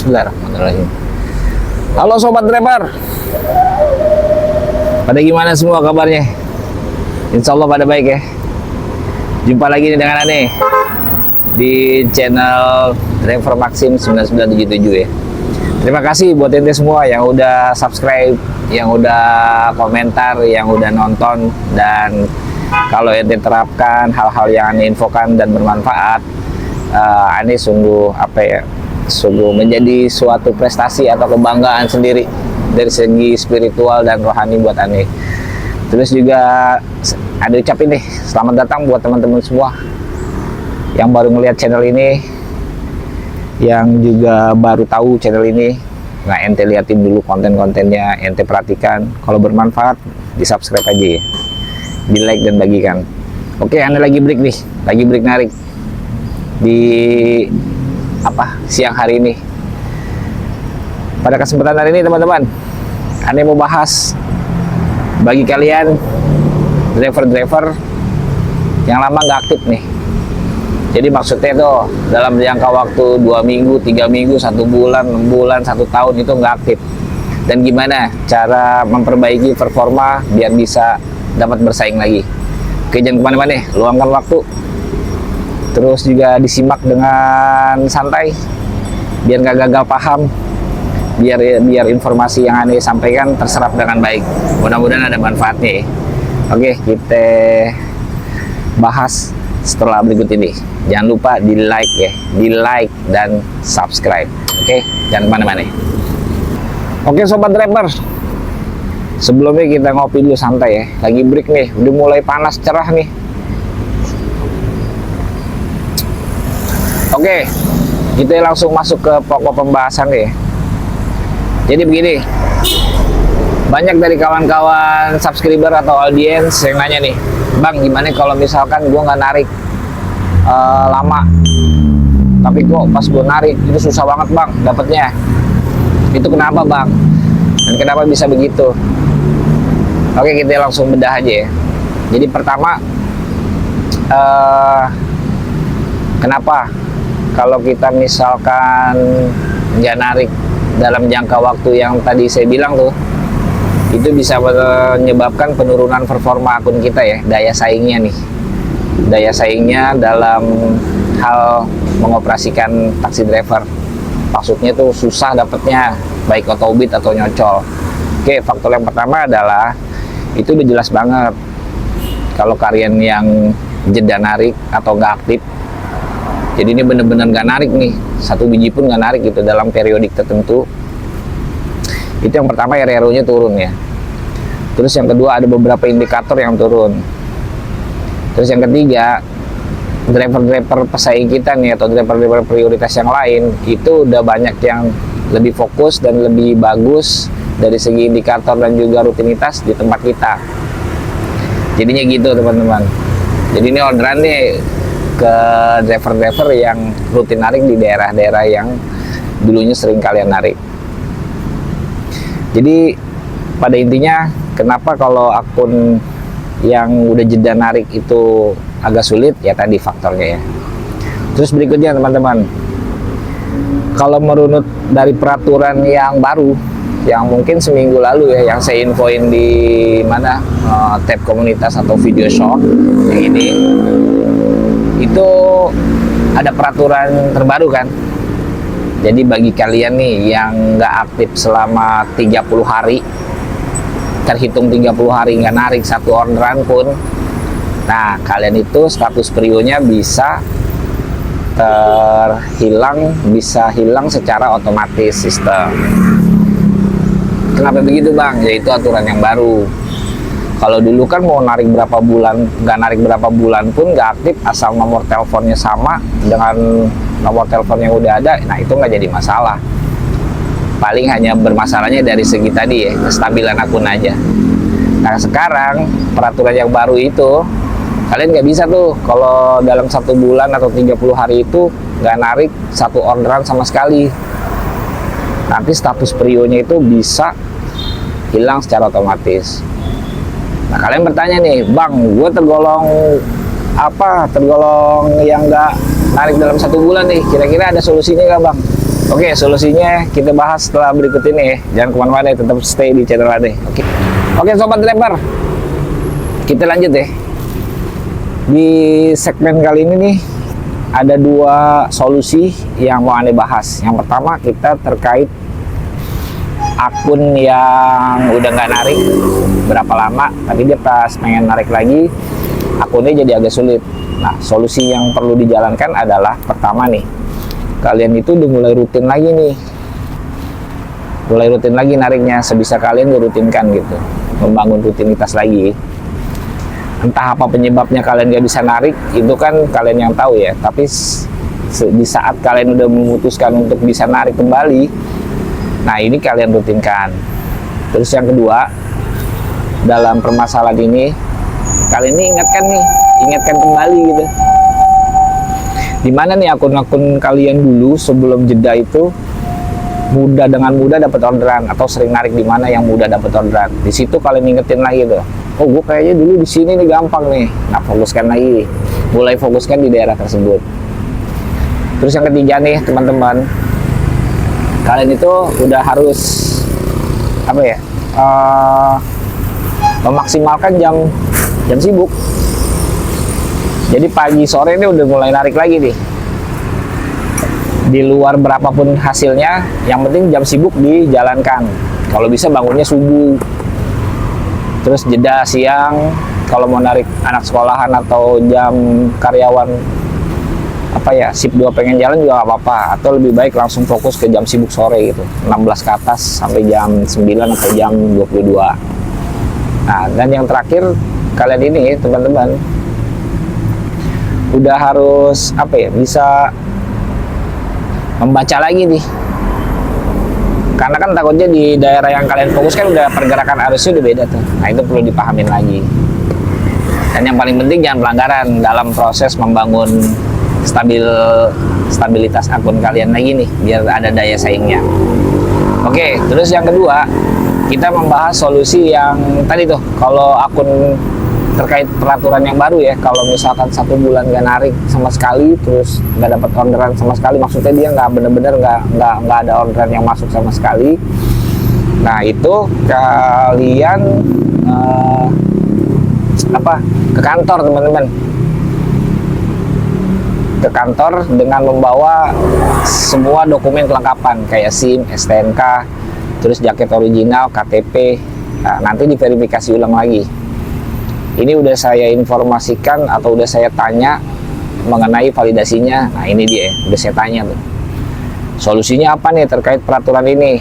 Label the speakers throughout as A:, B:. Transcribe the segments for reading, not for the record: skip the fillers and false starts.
A: Bismillahirrahmanirrahim. Halo sobat driver, pada gimana semua kabarnya? Insya Allah pada baik ya. Jumpa lagi nih dengan Ane di channel Driver Maxim 9977 ya. Terima kasih buat ente semua yang udah subscribe, yang udah komentar, yang udah nonton. Dan kalau ente terapkan hal-hal yang Ane infokan dan bermanfaat, Ane sungguh sungguh menjadi suatu prestasi atau kebanggaan sendiri dari segi spiritual dan rohani buat Ane. Terus juga Ane ucapin nih selamat datang buat teman-teman semua yang baru melihat channel ini, yang juga baru tahu channel ini. Nah, ente liatin dulu konten-kontennya, ente perhatikan, kalau bermanfaat di subscribe aja ya, di like dan bagikan. Oke, Ane lagi break nih, lagi break narik di siang hari ini. Pada kesempatan hari ini teman-teman, Ane mau bahas bagi kalian driver-driver yang lama nggak aktif nih. Jadi maksudnya tuh dalam jangka waktu 2 minggu, 3 minggu, 1 bulan, 6 bulan, 1 tahun itu nggak aktif. Dan gimana cara memperbaiki performa biar bisa dapat bersaing lagi. Oke, jangan kemana-mana, luangkan waktu. Terus juga disimak dengan santai, biar nggak gagal paham, biar informasi yang Ane sampaikan terserap dengan baik. Mudah-mudahan ada manfaatnya ya. Oke, kita bahas setelah berikut ini. Jangan lupa di like ya, di like dan subscribe. Oke, jangan kemana-mana. Oke sobat driver, sebelumnya kita ngopi dulu santai ya. Lagi break nih, udah mulai panas cerah nih. Oke, kita langsung masuk ke pokok pembahasan ya. Jadi begini, banyak dari kawan-kawan subscriber atau audiens yang nanya nih, Bang, gimana kalau misalkan gue nggak narik lama, tapi kok pas gue narik itu susah banget Bang dapetnya. Itu kenapa Bang? Dan kenapa bisa begitu? Oke, kita langsung bedah aja ya. Jadi pertama, kenapa kalau kita misalkan nggak narik dalam jangka waktu yang tadi saya bilang tuh, itu bisa menyebabkan penurunan performa akun kita ya, daya saingnya nih. Daya saingnya dalam hal mengoperasikan taksi driver. Maksudnya tuh susah dapetnya, baik otobit atau nyocol. Oke, faktor yang pertama adalah, itu udah jelas banget. Kalau kalian yang jeda narik atau nggak aktif, jadi ini bener-bener nggak narik nih, 1 biji pun nggak narik gitu dalam periodik tertentu. Itu yang pertama, RRO-nya turun ya. Terus yang kedua, ada beberapa indikator yang turun. Terus yang ketiga, driver-driver pesaing kita nih atau driver-driver prioritas yang lain itu udah banyak yang lebih fokus dan lebih bagus dari segi indikator dan juga rutinitas di tempat kita. Jadinya gitu teman-teman. Jadi ini orderan nih ke driver-driver yang rutin narik di daerah-daerah yang dulunya sering kalian narik. Jadi pada intinya, kenapa kalau akun yang udah jeda narik itu agak sulit, ya tadi faktornya ya. Terus berikutnya teman-teman, kalau merunut dari peraturan yang baru, yang mungkin seminggu lalu ya, yang saya infoin di mana tab komunitas atau video short yang ini, itu ada peraturan terbaru kan. Jadi bagi kalian nih yang nggak aktif selama 30 hari, terhitung 30 hari nggak narik 1 orderan pun, nah kalian itu status prionya bisa terhilang, bisa hilang secara otomatis sistem. Kenapa begitu Bang? Yaitu aturan yang baru. Kalau dulu kan mau narik berapa bulan, nggak narik berapa bulan pun nggak aktif, asal nomor teleponnya sama dengan nomor telepon yang udah ada, nah itu nggak jadi masalah. Paling hanya bermasalahnya dari segi tadi ya, kestabilan akun aja. Nah sekarang peraturan yang baru itu, kalian nggak bisa tuh kalau dalam 1 bulan atau 30 hari itu nggak narik 1 orderan sama sekali. Nanti status prionya itu bisa hilang secara otomatis. Nah kalian bertanya nih, Bang, gue tergolong tergolong yang nggak narik dalam 1 bulan nih, kira-kira ada solusinya nggak Bang? Oke, solusinya kita bahas setelah berikut ini ya. Jangan kemana-mana, tetap stay di channel AD. Oke, sobat driver, kita lanjut ya. Di segmen kali ini nih ada dua solusi yang mau Anda bahas. Yang pertama kita terkait akun yang udah nggak narik berapa lama, tapi dia pas pengen narik lagi akunnya jadi agak sulit. Nah, solusi yang perlu dijalankan adalah pertama nih, kalian itu udah mulai rutin lagi nih, mulai rutin lagi nariknya, sebisa kalian dirutinkan gitu, membangun rutinitas lagi. Entah apa penyebabnya kalian gak bisa narik, itu kan kalian yang tahu ya. Tapi di saat kalian udah memutuskan untuk bisa narik kembali, nah ini kalian rutinkan. Terus yang kedua, dalam permasalahan ini kalian ini ingatkan kembali gitu, dimana nih akun-akun kalian dulu sebelum jeda itu dengan mudah dapat orderan, atau sering narik di mana yang mudah dapat orderan. Di situ kalian ingetin lagi tuh, oh gue kayaknya dulu di sini nih gampang nih. Nah, fokuskan lagi, mulai fokuskan di daerah tersebut. Terus yang ketiga nih teman-teman, kalian itu udah harus memaksimalkan jam sibuk. Jadi pagi sore ini udah mulai narik lagi nih. Di luar berapapun hasilnya, yang penting jam sibuk dijalankan. Kalau bisa bangunnya subuh. Terus jeda siang, kalau mau narik anak sekolahan atau jam karyawan shift 2 pengen jalan juga nggak apa-apa. Atau lebih baik langsung fokus ke jam sibuk sore gitu, 16 ke atas sampai jam 9 atau jam 22. Nah, dan yang terakhir, kalian ini teman-teman udah harus bisa membaca lagi nih, karena kan takutnya di daerah yang kalian fokus kan udah pergerakan arusnya udah beda tuh. Nah, itu perlu dipahamin lagi. Dan yang paling penting jangan pelanggaran dalam proses membangun stabilitas akun kalian lagi nih, biar ada daya saingnya. Oke, terus yang kedua kita membahas solusi yang tadi tuh, kalau akun terkait peraturan yang baru ya, kalau misalkan 1 bulan nggak narik sama sekali, terus nggak dapat orderan sama sekali, maksudnya dia nggak bener-bener nggak ada orderan yang masuk sama sekali. Nah, itu kalian ke kantor teman-teman, ke kantor dengan membawa semua dokumen kelengkapan kayak SIM, STNK, terus jaket original, KTP. Nah, nanti diverifikasi ulang lagi. Ini udah saya informasikan atau udah saya tanya mengenai validasinya. Nah, ini dia, udah saya tanya tuh. Solusinya apa nih terkait peraturan ini?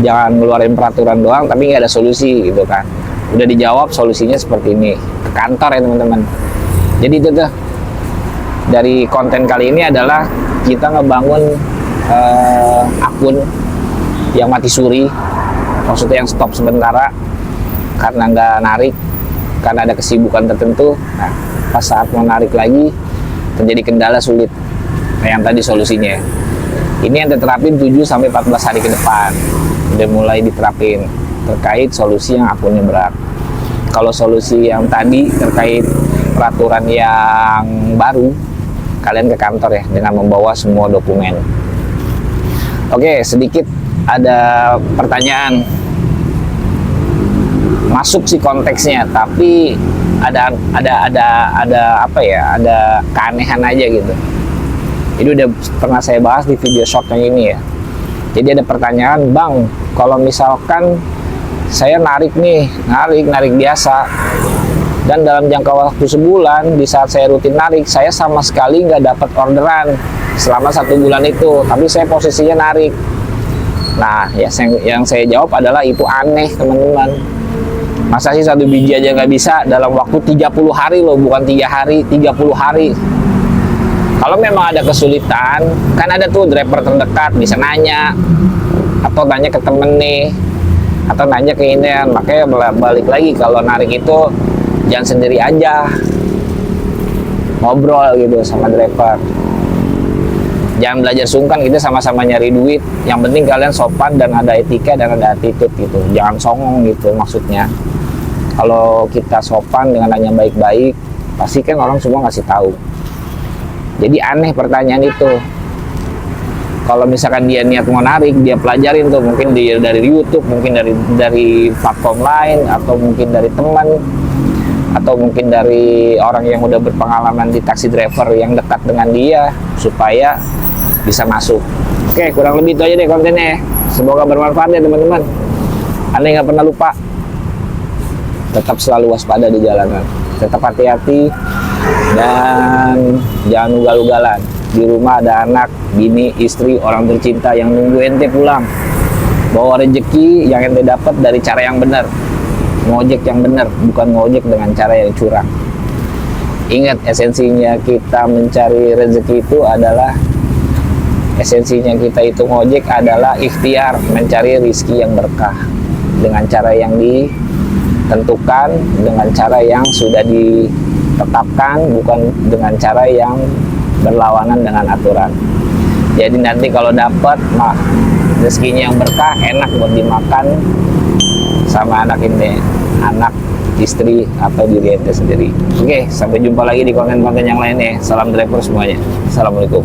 A: Jangan ngeluarin peraturan doang tapi nggak ada solusi gitu kan. Udah dijawab solusinya seperti ini. Ke kantor ya teman-teman. Jadi itu tuh, dari konten kali ini adalah kita ngebangun akun yang mati suri, maksudnya yang stop sementara karena nggak narik, karena ada kesibukan tertentu. Nah, pas saat mau narik lagi terjadi kendala sulit. Nah, yang tadi solusinya ini yang diterapin 7-14 hari ke depan udah mulai diterapin terkait solusi yang akunnya berat. Kalau solusi yang tadi terkait peraturan yang baru, kalian ke kantor ya dengan membawa semua dokumen. Oke, sedikit ada pertanyaan, masuk sih konteksnya, tapi ada keanehan aja gitu. Ini udah pernah saya bahas di video short yang ini ya. Jadi ada pertanyaan, Bang, kalau misalkan saya narik biasa, dan dalam jangka waktu sebulan, di saat saya rutin narik, saya sama sekali nggak dapat orderan selama 1 bulan itu, tapi saya posisinya narik. Nah, ya yang saya jawab adalah itu aneh teman-teman. Masa sih 1 biji aja nggak bisa dalam waktu 30 hari loh, bukan 3 hari, 30 hari. Kalau memang ada kesulitan, kan ada tuh driver terdekat, bisa nanya, atau tanya ke temen nih, atau nanya ke ini. Makanya balik lagi, kalau narik itu jangan sendiri aja, ngobrol gitu sama driver. Jangan belajar sungkan, kita sama-sama nyari duit. Yang penting kalian sopan dan ada etika dan ada attitude gitu. Jangan songong gitu maksudnya. Kalau kita sopan dengan nanya baik-baik, pasti kan orang semua ngasih tahu. Jadi aneh pertanyaan itu. Kalau misalkan dia niat mau narik, dia pelajarin tuh, mungkin dia dari YouTube, mungkin dari platform lain, atau mungkin dari teman, atau mungkin dari orang yang udah berpengalaman di taxi driver yang dekat dengan dia, supaya bisa masuk. Oke, kurang lebih itu aja deh kontennya. Semoga bermanfaat ya teman-teman. Anda nggak pernah lupa, tetap selalu waspada di jalanan, tetap hati-hati, dan jangan ugal-ugalan. Di rumah ada anak, bini, istri, orang tercinta yang nunggu ente pulang. Bawa rezeki yang ente dapat dari cara yang benar. Ngojek yang benar, bukan ngojek dengan cara yang curang. Ingat, esensinya kita mencari rezeki itu adalah, esensinya kita itu ngojek adalah ikhtiar mencari rezeki yang berkah. Dengan cara yang ditentukan, dengan cara yang sudah ditetapkan, bukan dengan cara yang berlawanan dengan aturan. Jadi nanti kalau dapat rezekinya yang berkah, enak buat dimakan sama anak ini, anak, istri, atau diri ente sendiri. Oke, sampai jumpa lagi di konten-konten yang lainnya. Salam driver semuanya. Assalamualaikum.